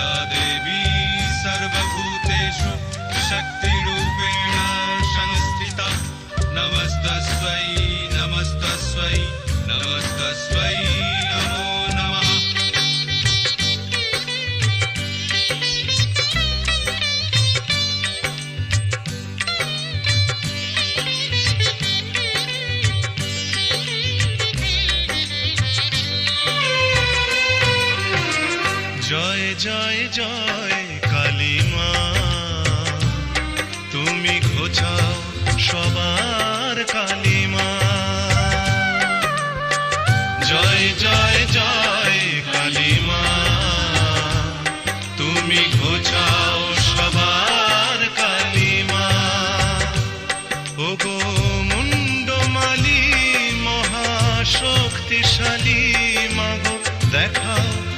या देवी सर्वभूतेषु शक्तिरूपेण संस्थिता नमस्तस्मै नमस्तस्मै नमस्तस्मै नमो नमः। জয় জয় জয় কালী মা, তুমি ঘোচাও সবার কালী মা। জয় জয়